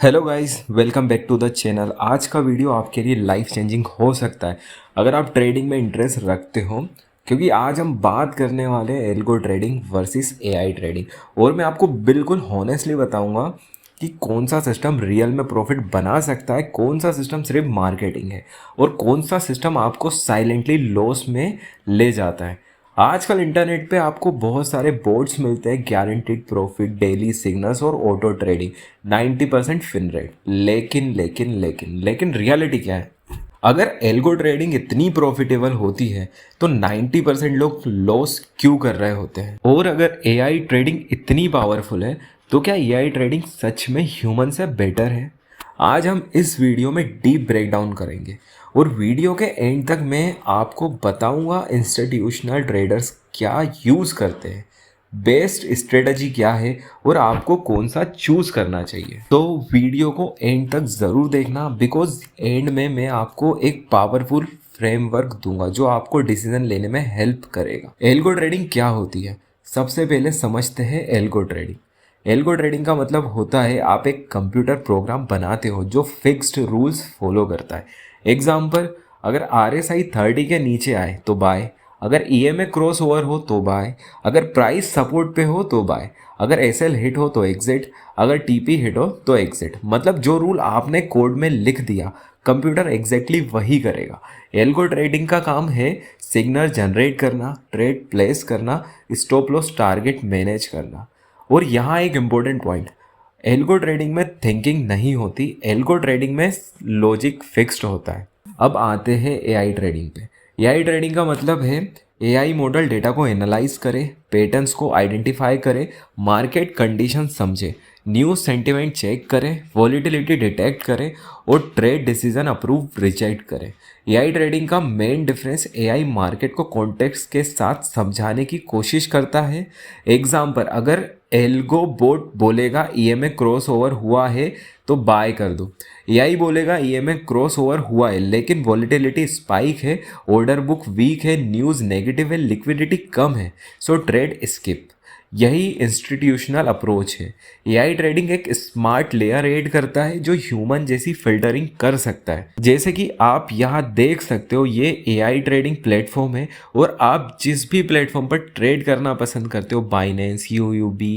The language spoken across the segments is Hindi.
Hello guys, welcome back to the channel. आज का वीडियो आपके लिए लाइफ चेंजिंग हो सकता है अगर आप ट्रेडिंग में इंटरेस्ट रखते हो, क्योंकि आज हम बात करने वाले हैं algo trading versus AI trading. और मैं आपको बिल्कुल हॉनेस्टली बताऊंगा कि कौन सा सिस्टम रियल में प्रॉफिट बना सकता है, कौन सा सिस्टम सिर्फ मार्केटिंग है और कौन सा सिस्टम आपको साइलेंटली लॉस में ले जाता है। आजकल इंटरनेट पे आपको बहुत सारे बोर्ड्स मिलते हैं, गारंटीड प्रॉफिट, डेली सिग्नल्स और ऑटो ट्रेडिंग, 90% फिन रेट। लेकिन रियलिटी क्या है? अगर एल्गो ट्रेडिंग इतनी प्रॉफिटेबल होती है तो 90% लोग लॉस क्यों कर रहे होते हैं? और अगर एआई ट्रेडिंग इतनी पावरफुल है तो क्या एआई ट्रेडिंग सच में ह्यूमन से बेटर है? आज हम इस वीडियो में डीप ब्रेकडाउन करेंगे और वीडियो के एंड तक मैं आपको बताऊंगा इंस्टीट्यूशनल ट्रेडर्स क्या यूज़ करते हैं, बेस्ट स्ट्रेटजी क्या है और आपको कौन सा चूज करना चाहिए। तो वीडियो को एंड तक ज़रूर देखना, बिकॉज एंड में मैं आपको एक पावरफुल फ्रेमवर्क दूंगा जो आपको डिसीजन लेने में हेल्प करेगा। एल्गो ट्रेडिंग क्या होती है, सबसे पहले समझते हैं एल्गो ट्रेडिंग। एल्गो ट्रेडिंग का मतलब होता है आप एक कंप्यूटर प्रोग्राम बनाते हो जो फिक्स्ड रूल्स फॉलो करता है। एग्जाम्पल, अगर RSI 30 के नीचे आए तो बाय, अगर EMA क्रॉस ओवर हो तो बाय, अगर प्राइस सपोर्ट पे हो तो बाय, अगर SL हिट हो तो एग्जिट, अगर TP हिट हो तो एग्जिट। मतलब जो रूल आपने कोड में लिख दिया कंप्यूटर एग्जैक्टली वही करेगा। एल्गो ट्रेडिंग का काम है सिग्नल जनरेट करना, ट्रेड प्लेस करना, स्टॉप लॉस टारगेट मैनेज करना। और यहाँ एक इम्पोर्टेंट पॉइंट, एल्गो ट्रेडिंग में थिंकिंग नहीं होती, एल्गो ट्रेडिंग में लॉजिक फिक्स्ड होता है। अब आते हैं एआई ट्रेडिंग पे। एआई ट्रेडिंग का मतलब है एआई मॉडल डेटा को एनालाइज करे, पैटर्न्स को आइडेंटिफाई करे, मार्केट कंडीशन समझे, न्यूज सेंटिमेंट चेक करे, वॉलीटिलिटी डिटेक्ट करे और ट्रेड डिसीजन अप्रूव रिजेक्ट करे। एआई ट्रेडिंग का मेन डिफरेंस, एआई मार्केट को कॉन्टेक्स्ट के साथ समझाने की कोशिश करता है। एग्जाम्पल, अगर एल्गो बोट बोलेगा EMA क्रॉस ओवर हुआ है तो बाय कर दो, एआई बोलेगा EMA क्रॉस ओवर हुआ है लेकिन वॉलीटिलिटी स्पाइक है, ऑर्डर बुक वीक है, न्यूज़ नेगेटिव है, लिक्विडिटी कम है, सो ट्रेड स्किप। यही इंस्टीट्यूशनल अप्रोच है। एआई ट्रेडिंग एक स्मार्ट लेयर ऐड करता है जो ह्यूमन जैसी फिल्टरिंग कर सकता है। जैसे कि आप यहाँ देख सकते हो, ये एआई ट्रेडिंग प्लेटफॉर्म है और आप जिस भी प्लेटफॉर्म पर ट्रेड करना पसंद करते हो, Binance, UUB,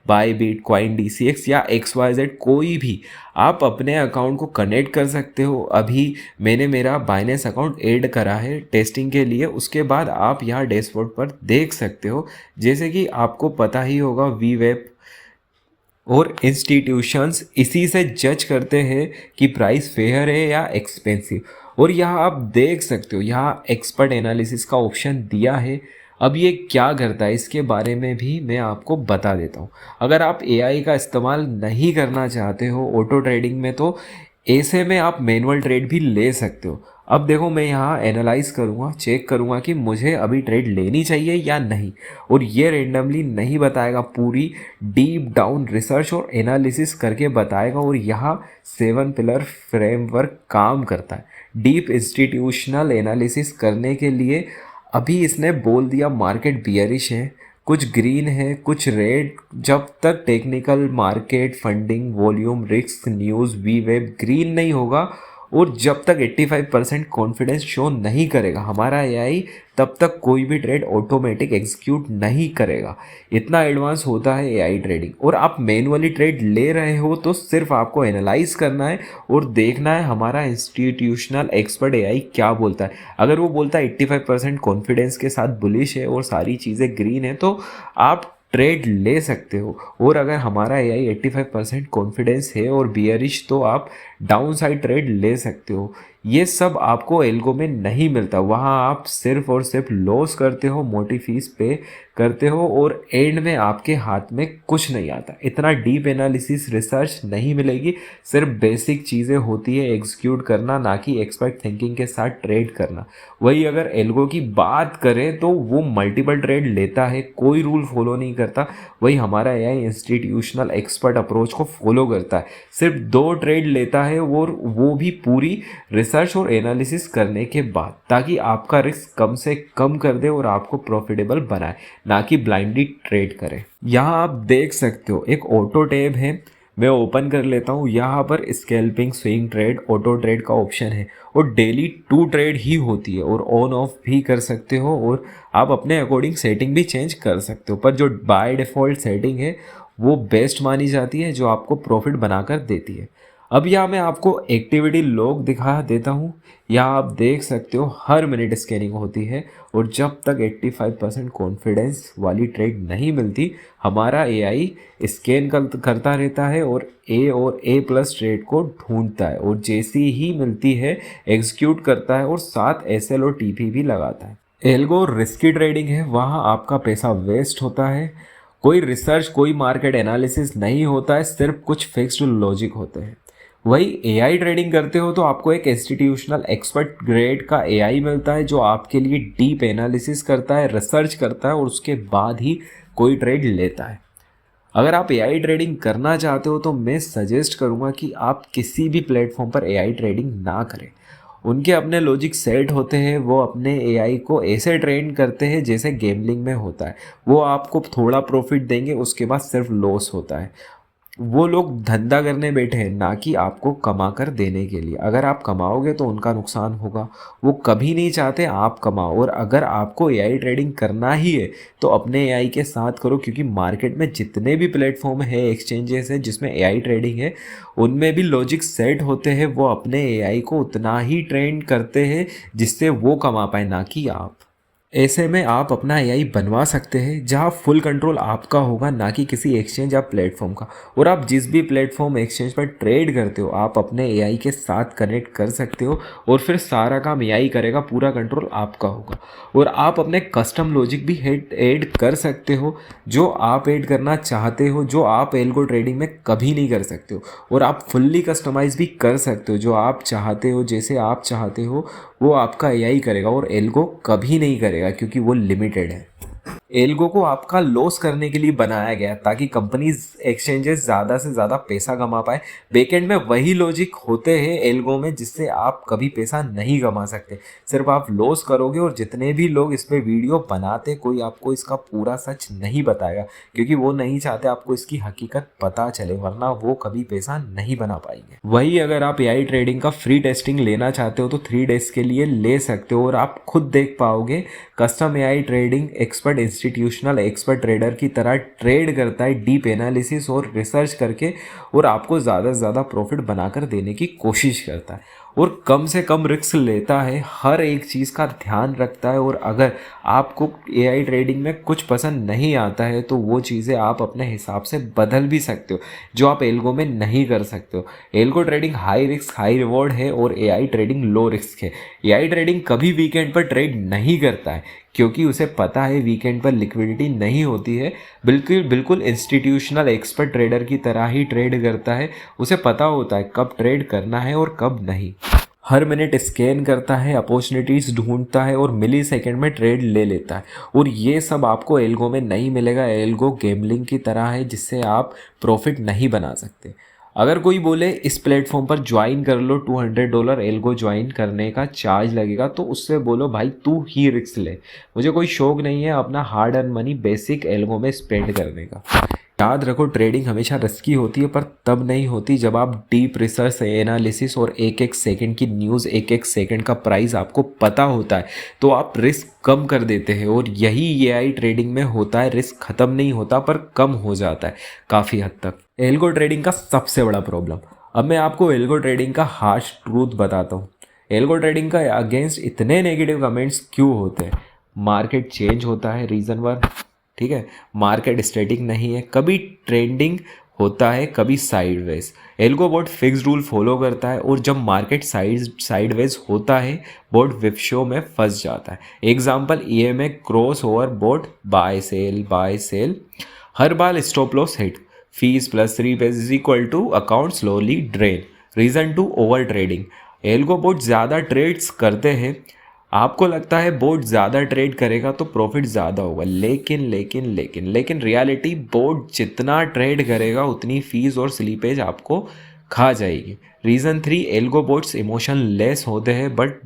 Bybit, coin DCX या XYZ, कोई भी, आप अपने अकाउंट को कनेक्ट कर सकते हो। अभी मैंने मेरा बाइनेंस अकाउंट ऐड करा है टेस्टिंग के लिए, उसके बाद आप यहाँ डैशबोर्ड पर देख सकते हो। जैसे कि आपको पता ही होगा, वीवेब और इंस्टीट्यूशंस इसी से जज करते हैं कि प्राइस फेयर है या एक्सपेंसिव। और यहाँ आप देख सकते हो, यहाँ एक्सपर्ट एनालिसिस का ऑप्शन दिया है। अब ये क्या करता है इसके बारे में भी मैं आपको बता देता हूँ। अगर आप एआई का इस्तेमाल नहीं करना चाहते हो ऑटो ट्रेडिंग में, तो ऐसे में आप मैनुअल ट्रेड भी ले सकते हो। अब देखो, मैं यहाँ एनालाइज करूँगा, चेक करूँगा कि मुझे अभी ट्रेड लेनी चाहिए या नहीं, और ये रेंडमली नहीं बताएगा, पूरी डीप डाउन रिसर्च और एनालिसिस करके बताएगा। और यहाँ 7 पिलर फ्रेमवर्क काम करता है डीप इंस्टीट्यूशनल एनालिसिस करने के लिए। अभी इसने बोल दिया मार्केट बियरिश है, कुछ ग्रीन है, कुछ रेड। जब तक technical, market, funding, volume, risk, news, V web green नहीं होगा और जब तक 85% कॉन्फिडेंस शो नहीं करेगा हमारा एआई, तब तक कोई भी ट्रेड ऑटोमेटिक एग्जीक्यूट नहीं करेगा। इतना एडवांस होता है एआई ट्रेडिंग। और आप मैनुअली ट्रेड ले रहे हो तो सिर्फ आपको एनालाइज करना है और देखना है हमारा इंस्टीट्यूशनल एक्सपर्ट एआई क्या बोलता है। अगर वो बोलता है 85% कॉन्फिडेंस के साथ बुलिश है और सारी चीज़ें ग्रीन है, तो आप ट्रेड ले सकते हो। और अगर हमारा एआई 85% कॉन्फिडेंस है और बियरिश, तो आप डाउन साइड ट्रेड ले सकते हो। ये सब आपको एल्गो में नहीं मिलता, वहाँ आप सिर्फ और सिर्फ लॉस करते हो, मोटी फीस पे करते हो और एंड में आपके हाथ में कुछ नहीं आता। इतना डीप एनालिसिस रिसर्च नहीं मिलेगी, सिर्फ बेसिक चीज़ें होती है एग्जीक्यूट करना, ना कि एक्सपर्ट थिंकिंग के साथ ट्रेड करना। वही अगर एल्गो की बात करें तो वो मल्टीपल ट्रेड लेता है, कोई रूल फॉलो नहीं करता। वही हमारा एआई इंस्टीट्यूशनल एक्सपर्ट अप्रोच को फॉलो करता है, सिर्फ 2 ट्रेड लेता है और वो भी पूरी रिसर्च और एनालिसिस करने के बाद, ताकि आपका रिस्क कम से कम कर दे और आपको प्रॉफिटेबल बनाए, ना कि ब्लाइंडली ट्रेड करे। यहाँ आप देख सकते हो एक ऑटो टैब है मैं ओपन कर लेता हूँ। यहाँ पर scalping, swing trade, auto trade का ऑप्शन है और डेली 2 ट्रेड ही होती है और ऑन ऑफ भी कर सकते हो और आप अपने अकॉर्डिंग सेटिंग भी चेंज कर सकते हो। पर जो बाय डिफ़ॉल्ट सेटिंग है वो बेस्ट मानी जाती है, जो आपको प्रॉफिट बनाकर देती है। अब यहाँ मैं आपको एक्टिविटी लॉग दिखा देता हूँ। यहाँ आप देख सकते हो हर मिनट स्कैनिंग होती है और जब तक 85% कॉन्फिडेंस वाली ट्रेड नहीं मिलती, हमारा एआई स्कैन करता रहता है और A+ ट्रेड को ढूंढता है और जैसी ही मिलती है एग्जीक्यूट करता है और साथ SL और TP भी लगाता है। एल्गो रिस्की ट्रेडिंग है, वहाँ आपका पैसा वेस्ट होता है। कोई रिसर्च, कोई मार्केट एनालिसिस नहीं होता है, सिर्फ कुछ फिक्स्ड लॉजिक होते हैं। वही एआई ट्रेडिंग करते हो तो आपको एक इंस्टीट्यूशनल एक्सपर्ट ग्रेड का एआई मिलता है जो आपके लिए डीप एनालिसिस करता है, रिसर्च करता है और उसके बाद ही कोई ट्रेड लेता है। अगर आप एआई ट्रेडिंग करना चाहते हो तो मैं सजेस्ट करूंगा कि आप किसी भी प्लेटफॉर्म पर एआई ट्रेडिंग ना करें। उनके अपने लॉजिक सेट होते हैं, वो अपने एआई को ऐसे ट्रेन करते हैं जैसे गेमलिंग में होता है। वो आपको थोड़ा प्रॉफिट देंगे, उसके बाद सिर्फ लॉस होता है। वो लोग धंधा करने बैठे हैं, ना कि आपको कमा कर देने के लिए। अगर आप कमाओगे तो उनका नुकसान होगा। वो कभी नहीं चाहते आप कमाओ। और अगर आपको एआई ट्रेडिंग करना ही है तो अपने एआई के साथ करो, क्योंकि मार्केट में जितने भी प्लेटफॉर्म है, एक्सचेंजेस हैं जिसमें एआई ट्रेडिंग है, उनमें भी लॉजिक सेट होते हैं। वो अपने एआई को उतना ही ट्रेन करते हैं जिससे वो कमा पाए, ना कि आप। ऐसे में आप अपना एआई बनवा सकते हैं जहां फुल कंट्रोल आपका होगा, ना कि किसी एक्सचेंज या प्लेटफॉर्म का। और आप जिस भी प्लेटफॉर्म, एक्सचेंज पर ट्रेड करते हो, आप अपने एआई के साथ कनेक्ट कर सकते हो और फिर सारा काम एआई करेगा, पूरा कंट्रोल आपका होगा। और आप अपने कस्टम लॉजिक भी ऐड कर सकते हो, जो आप ऐड करना चाहते हो, जो आप एल्गो ट्रेडिंग में कभी नहीं कर सकते हो। और आप फुल्ली कस्टमाइज भी कर सकते हो, जो आप चाहते हो, जैसे आप चाहते हो वो आपका एआई करेगा और एल्गो कभी नहीं करेगा, क्योंकि वो लिमिटेड है। एल्गो को आपका लॉस करने के लिए बनाया गया ताकि कंपनीज, एक्सचेंजेस ज़्यादा से ज़्यादा पैसा कमा पाए। बैकएंड में वही लॉजिक होते हैं एल्गो में जिससे आप कभी पैसा नहीं कमा सकते, सिर्फ आप लॉस करोगे। और जितने भी लोग इस पर वीडियो बनाते, कोई आपको इसका पूरा सच नहीं बताएगा, क्योंकि वो नहीं चाहते आपको इसकी हकीकत पता चले, वरना वो कभी पैसा नहीं बना पाएंगे। वही अगर आप एआई ट्रेडिंग का फ्री टेस्टिंग लेना चाहते हो तो 3 डेज के लिए ले सकते हो और आप खुद देख पाओगे custom AI trading expert institutional expert trader की तरह ट्रेड करता है, डीप एनालिसिस और रिसर्च करके, और आपको ज़्यादा से ज़्यादा प्रॉफिट बनाकर देने की कोशिश करता है और कम से कम रिस्क लेता है, हर एक चीज़ का ध्यान रखता है। और अगर आपको एआई ट्रेडिंग में कुछ पसंद नहीं आता है तो वो चीज़ें आप अपने हिसाब से बदल भी सकते हो, जो आप एल्गो में नहीं कर सकते हो। Algo trading high risk high reward है और एआई ट्रेडिंग लो रिस्क है। एआई ट्रेडिंग कभी वीकेंड पर ट्रेड नहीं करता है, क्योंकि उसे पता है वीकेंड पर लिक्विडिटी नहीं होती है। बिल्कुल इंस्टीट्यूशनल एक्सपर्ट ट्रेडर की तरह ही ट्रेड करता है। उसे पता होता है कब ट्रेड करना है और कब नहीं। हर मिनट स्कैन करता है, अपॉर्चुनिटीज़ ढूंढता है और मिली सेकेंड में ट्रेड ले लेता है। और ये सब आपको एल्गो में नहीं मिलेगा। एल्गो गैम्बलिंग की तरह है जिससे आप प्रॉफिट नहीं बना सकते। अगर कोई बोले इस प्लेटफॉर्म पर ज्वाइन कर लो, $200 एल्गो ज्वाइन करने का चार्ज लगेगा, तो उससे बोलो भाई तू ही रिस्क ले, मुझे कोई शौक नहीं है अपना hard earn money basic algo में स्पेंड करने का। याद रखो, ट्रेडिंग हमेशा रिस्की होती है, पर तब नहीं होती जब आप डीप रिसर्च, एनालिसिस और एक एक सेकंड की न्यूज़, एक एक सेकंड का प्राइस आपको पता होता है, तो आप रिस्क कम कर देते हैं। और यही एआई ट्रेडिंग में होता है, रिस्क ख़त्म नहीं होता पर कम हो जाता है काफ़ी हद तक। एल्गो ट्रेडिंग का सबसे बड़ा प्रॉब्लम, अब मैं आपको एल्गो ट्रेडिंग का हार्श ट्रूथ बताता हूँ। एल्गो ट्रेडिंग का अगेंस्ट इतने नेगेटिव कमेंट्स क्यों होते हैं? मार्केट चेंज होता है, रीज़न 1, ठीक है। मार्केट स्टैटिक नहीं है, कभी ट्रेंडिंग होता है, कभी sideways. Algo board fix rule follow करता है और जब मार्केट साइडवेज होता है, बोर्ड विपशो में फंस जाता है। Example EMA crossover bot buy sell, हर बार stop loss hit, fees plus slippage is equal to account slowly drain. Reason 2, overtrading. Algo bot ज़्यादा ट्रेड्स करते हैं, आपको लगता है बोर्ड ज़्यादा ट्रेड करेगा तो प्रॉफिट ज़्यादा होगा, लेकिन रियलिटी बोर्ड जितना ट्रेड करेगा उतनी फीस और स्लीपेज आपको खा जाएगी। Reason 3, algo boards emotion less होते हैं बट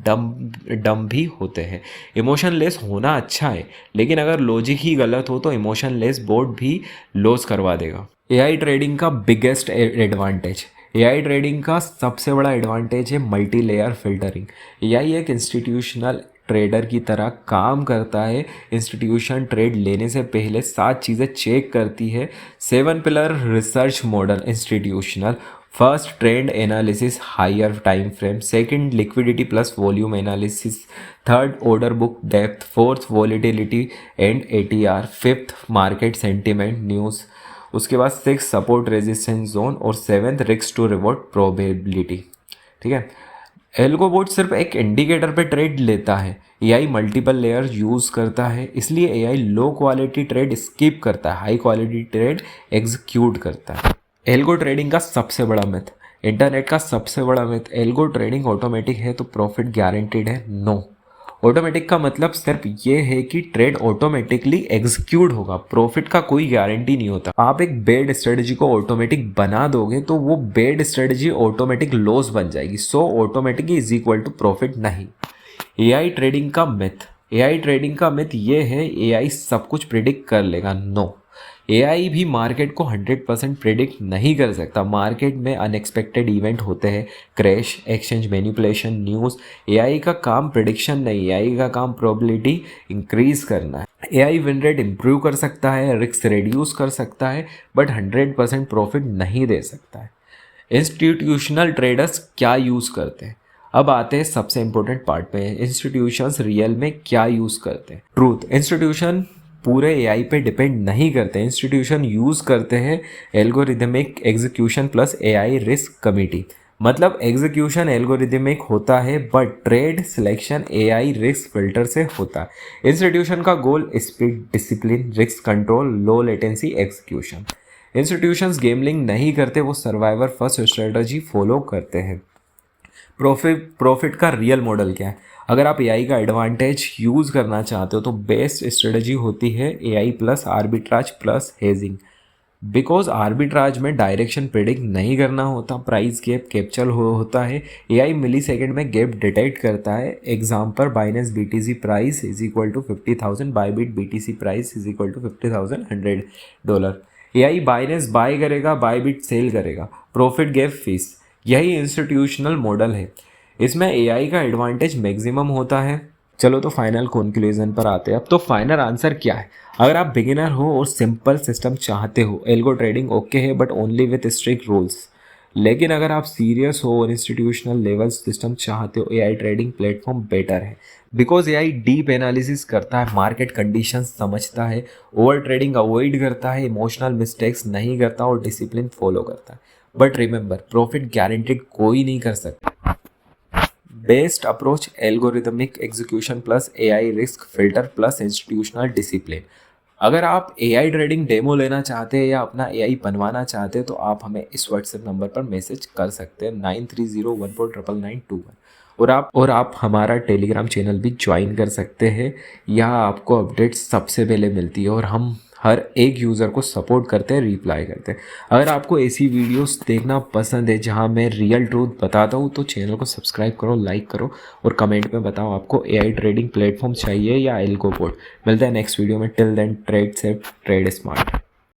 डम भी होते हैं। इमोशन लेस होना अच्छा है, लेकिन अगर लॉजिक ही गलत हो तो इमोशन लेस बोर्ड भी लॉस करवा देगा। एआई ट्रेडिंग का बिगेस्ट एडवांटेज, एआई ट्रेडिंग का सबसे बड़ा एडवांटेज है मल्टी लेयर फिल्टरिंग। एआई एक इंस्टीट्यूशनल ट्रेडर की तरह काम करता है। इंस्टीट्यूशन ट्रेड लेने से पहले 7 चीज़ें चेक करती है। 7 pillar research model institutional. First, trend analysis higher time frame. Second, liquidity plus volume analysis. Third, order book depth. Fourth, volatility and ATR. Fifth, market sentiment news. उसके बाद 6, सपोर्ट रेजिस्टेंस जोन। और 7th, risk to reward probability. ठीक है। एल्गोबोट सिर्फ एक इंडिकेटर पे ट्रेड लेता है, एआई मल्टीपल लेयर यूज़ करता है, इसलिए AI low quality trade skip करता है, हाई क्वालिटी ट्रेड एग्जीक्यूट करता है। एल्गो ट्रेडिंग का सबसे बड़ा मिथ, इंटरनेट का सबसे बड़ा मिथ, एल्गो ट्रेडिंग ऑटोमेटिक है तो प्रॉफिट गारंटीड है। नो, ऑटोमेटिक का मतलब सिर्फ ये है कि ट्रेड ऑटोमेटिकली एग्जीक्यूट होगा, प्रॉफिट का कोई गारंटी नहीं होता। आप एक बेड स्ट्रेटजी को ऑटोमेटिक बना दोगे तो वो बेड स्ट्रेटजी ऑटोमेटिक लॉस बन जाएगी। So automatic is equal to profit नहीं। एआई ट्रेडिंग का मिथ, एआई ट्रेडिंग का मिथ ये है एआई सब कुछ प्रिडिक्ट कर लेगा। नो, एआई भी मार्केट को 100% प्रिडिक्ट नहीं कर सकता। मार्केट में अनएक्सपेक्टेड इवेंट होते हैं, crash, exchange manipulation, news. AI का काम प्रिडिक्शन नहीं, एआई का काम प्रोबेबिलिटी इंक्रीज करना है। एआई विन रेट इंप्रूव कर सकता है, रिस्क रिड्यूस कर सकता है, बट 100% प्रॉफिट नहीं दे सकता है। इंस्टीट्यूशनल ट्रेडर्स क्या यूज़ करते हैं? अब आते हैं सबसे इंपॉर्टेंट पार्ट पे, इंस्टीट्यूशंस रियल में क्या यूज़ करते हैं। ट्रूथ, इंस्टीट्यूशन पूरे एआई पे डिपेंड नहीं करते। इंस्टीट्यूशन यूज़ करते हैं algorithmic execution plus AI risk committee. मतलब एग्जीक्यूशन एल्गोरिदमिक होता है but trade selection AI risk filter से होता है। इंस्टीट्यूशन का goal speed, discipline, risk control, low latency execution. Institutions gambling नहीं करते, वो सर्वाइवर फर्स्ट स्ट्रेटजी फॉलो करते हैं। प्रॉफिट का रियल मॉडल क्या है? अगर आप एआई का एडवांटेज यूज़ करना चाहते हो तो बेस्ट स्ट्रेटजी होती है AI plus arbitrage plus hedging. Because arbitrage में डायरेक्शन प्रिडिक्ट नहीं करना होता, प्राइस गैप कैप्चर होता है, एआई मिली सेकेंड में गैप डिटेक्ट करता है। Example, Binance BTC price is equal to 50,000, Bybit BTC price is equal to $50,100। AI Binance buy करेगा, बाईबिट सेल करेगा, प्रॉफिट गैप फीस। यही इंस्टीट्यूशनल मॉडल है, इसमें एआई का एडवांटेज मैक्सिमम होता है। चलो तो फाइनल कंक्लूजन पर आते हैं। अब तो फाइनल आंसर क्या है? अगर आप बिगिनर हो और सिंपल सिस्टम चाहते हो, एल्गो ट्रेडिंग ओके है but only with strict rules. लेकिन अगर आप सीरियस हो और इंस्टीट्यूशनल लेवल सिस्टम चाहते हो, एआई ट्रेडिंग प्लेटफॉर्म बेटर है। बिकॉज एआई डीप एनालिसिस करता है, मार्केट कंडीशंस समझता है, ओवर ट्रेडिंग अवॉइड करता है, इमोशनल मिस्टेक्स नहीं करता और डिसिप्लिन फॉलो करता है। बट रिमेंबर, प्रॉफिट गारंटीड कोई नहीं कर सकता। Best approach algorithmic execution plus AI risk filter plus institutional discipline. अगर आप एआई ट्रेडिंग डेमो लेना चाहते हैं या अपना एआई बनवाना चाहते हैं तो आप हमें इस व्हाट्सएप नंबर पर मैसेज कर सकते हैं 9301499921। और आप हमारा टेलीग्राम चैनल भी ज्वाइन कर सकते हैं। यहाँ आपको अपडेट्स सबसे पहले मिलती है और हम हर एक यूज़र को सपोर्ट करते हैं, रिप्लाई करते हैं। अगर आपको ऐसी वीडियोस देखना पसंद है जहां मैं रियल ट्रूथ बताता हूं तो चैनल को सब्सक्राइब करो, लाइक करो और कमेंट में बताओ आपको एआई ट्रेडिंग प्लेटफॉर्म चाहिए या एल्गोबोट। मिलते हैं नेक्स्ट वीडियो में। Till then, trade safe, trade smart.